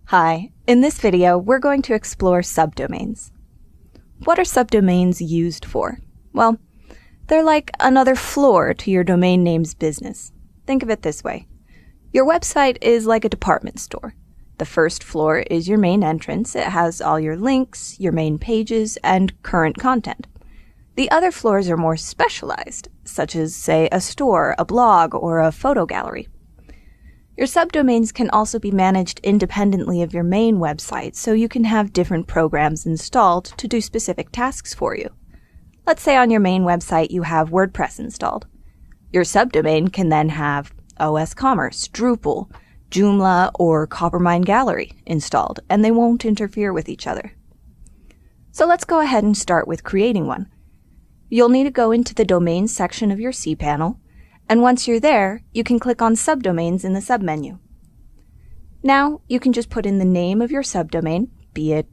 Hi, in this video we're going to explore subdomains. What are subdomains used for? Well, they're like another floor to your domain name's business. Think of it this way. Your website is like a department store. The first floor is your main entrance. It has all your links, your main pages, and current content. The other floors are more specialized, such as, say, a store, a blog, or a photo gallery. Your subdomains can also be managed independently of your main website, so you can have different programs installed to do specific tasks for you. Let's say on your main website you have WordPress installed. Your subdomain can then have OS Commerce, Drupal, Joomla, or Coppermine Gallery installed, and they won't interfere with each other. So let's go ahead and start with creating one. You'll need to go into the Domains section of your cPanel, and once you're there, you can click on Subdomains in the submenu. Now, you can just put in the name of your subdomain, be it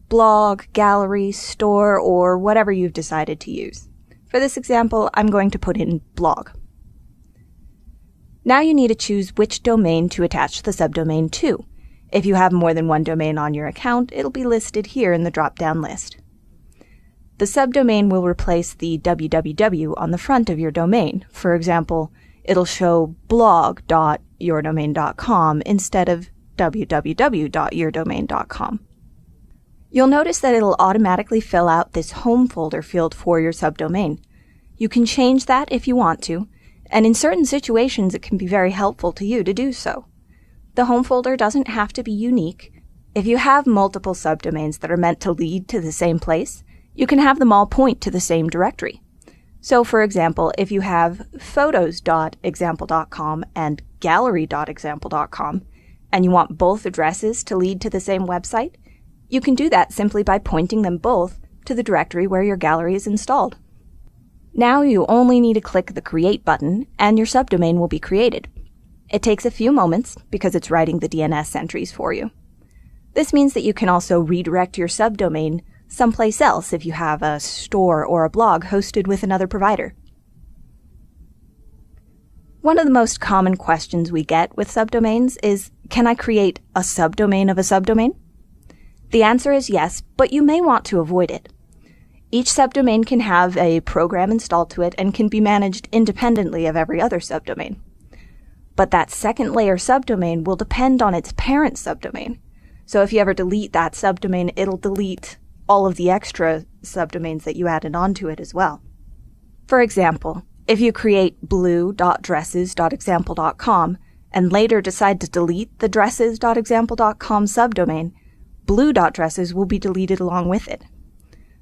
blog, gallery, store, or whatever you've decided to use. For this example, I'm going to put in blog. Now you need to choose which domain to attach the subdomain to. If you have more than one domain on your account, it'll be listed here in the drop-down list. The subdomain will replace the www on the front of your domain. For example, it'll show blog.yourdomain.com instead of www.yourdomain.com. You'll notice that it'll automatically fill out this home folder field for your subdomain. You can change that if you want to, and in certain situations it can be very helpful to you to do so. The home folder doesn't have to be unique. If you have multiple subdomains that are meant to lead to the same place, you can have them all point to the same directory. So, for example, if you have photos.example.com and gallery.example.com, and you want both addresses to lead to the same website, you can do that simply by pointing them both to the directory where your gallery is installed. Now you only need to click the Create button, and your subdomain will be created. It takes a few moments because it's writing the DNS entries for you. This means that you can also redirect your subdomain someplace else if you have a store or a blog hosted with another provider. One of the most common questions we get with subdomains is, can I create a subdomain of a subdomain? The answer is yes, but you may want to avoid it. Each subdomain can have a program installed to it and can be managed independently of every other subdomain. But that second layer subdomain will depend on its parent subdomain. So if you ever delete that subdomain, it'll delete all of the extra subdomains that you added onto it as well. For example, if you create blue.dresses.example.com and later decide to delete the dresses.example.com subdomain, blue.dresses will be deleted along with it.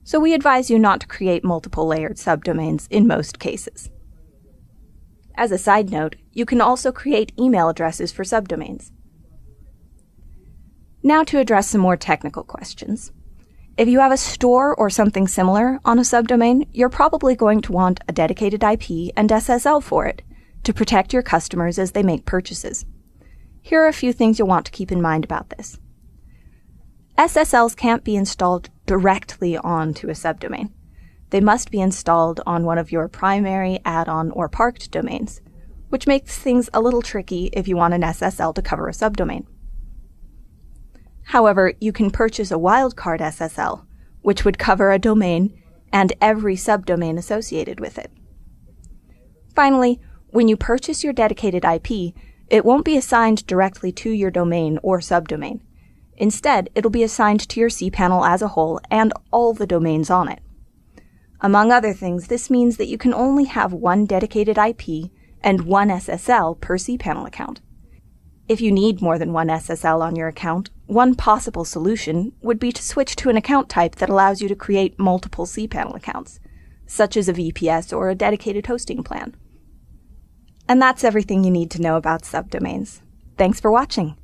So we advise you not to create multiple layered subdomains in most cases. As a side note, you can also create email addresses for subdomains. Now to address some more technical questions. If you have a store or something similar on a subdomain, you're probably going to want a dedicated IP and SSL for it to protect your customers as they make purchases. Here are a few things you'll want to keep in mind about this. SSLs can't be installed directly onto a subdomain. They must be installed on one of your primary, add-on, or parked domains, which makes things a little tricky if you want an SSL to cover a subdomain. However, you can purchase a wildcard SSL, which would cover a domain and every subdomain associated with it. Finally, when you purchase your dedicated IP, it won't be assigned directly to your domain or subdomain. Instead, it'll be assigned to your cPanel as a whole and all the domains on it. Among other things, this means that you can only have one dedicated IP and one SSL per cPanel account. If you need more than one SSL on your account, one possible solution would be to switch to an account type that allows you to create multiple cPanel accounts, such as a VPS or a dedicated hosting plan. And that's everything you need to know about subdomains. Thanks for watching.